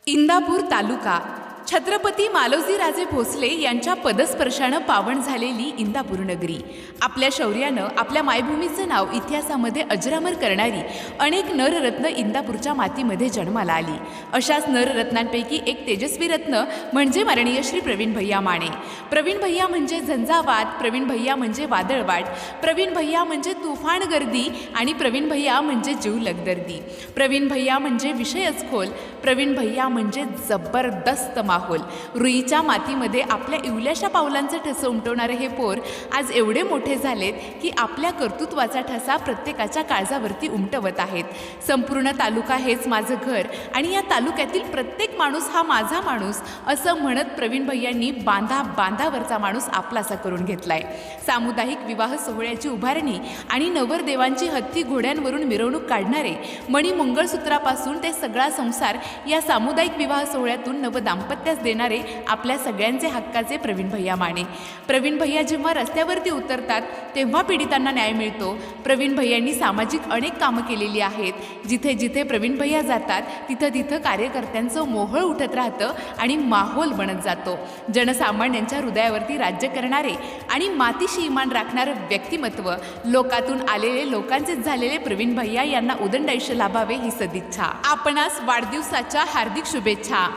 इंदापूर तालुका छत्रपती मालोजीराजे भोसले यांच्या पदस्पर्शानं पावन झालेली इंदापूर नगरी आपल्या शौर्यानं आपल्या मायभूमीचं नाव इतिहासामध्ये अजरामर करणारी अनेक नररत्न इंदापूरच्या मातीमध्ये जन्माला आली। अशाच नररत्नांपैकी एक तेजस्वी रत्न म्हणजे माननीय श्री प्रवीण भैया माने। प्रवीण भैया म्हणजे झंझावात, प्रवीण भैया म्हणजे वादळवाट, प्रवीण भैया म्हणजे तुफान गर्दी आणि प्रवीण भैया म्हणजे जीव लगदर्दी। प्रवीण भैया म्हणजे विषयच खोल, प्रवीण भैया म्हणजे जबरदस्त माहोल। रुईच्या मातीमध्ये आपल्या इवल्याशा पावलांचे ठसे उमटवणारे हे पोर आज एवढे मोठे झालेत की आपल्या कर्तृत्वाचा ठसा प्रत्येकाच्या काळजावरती उमटवत आहेत। संपूर्ण तालुका हेच माझं घर आणि या तालुक्यातील प्रत्येक माणूस हा माझा माणूस असं म्हणत प्रवीण भैयांनी बांधावरचा माणूस आपलासा करून घेतलाय। सामुदायिक विवाह सोहळ्याची उभारणी आणि नवरदेवांची हत्ती घोड्यांवरून मिरवणूक काढणारे मणी मंगळसूत्रापासून ते सगळा संसार या सामुदायिक विवाह सोहळ्यातून नवदाम्पत्यास देणारे आपल्या सगळ्यांचे हक्काचे प्रवीण भैया माने। प्रवीण भैया जेव्हा रस्त्यावरती उतरतात तेव्हा पीडितांना न्याय मिळतो। प्रवीण भैयांनी सामाजिक अनेक कामं केलेली आहेत। जिथे जिथे प्रवीण भैया जातात तिथं तिथं कार्यकर्त्यांचं मोहळ उठत राहतं आणि माहोल बनत जातो। जनसामान्यांच्या हृदयावरती राज्य करणारे आणि मातीशी इमान राखणारं व्यक्तिमत्व, लोकातून आलेले लोकांचेच झालेले प्रवीण भैया यांना उदंड आयुष्य लाभावे ही सदिच्छा। आपणास वाढदिवसाच्या हार्दिक शुभेच्छा।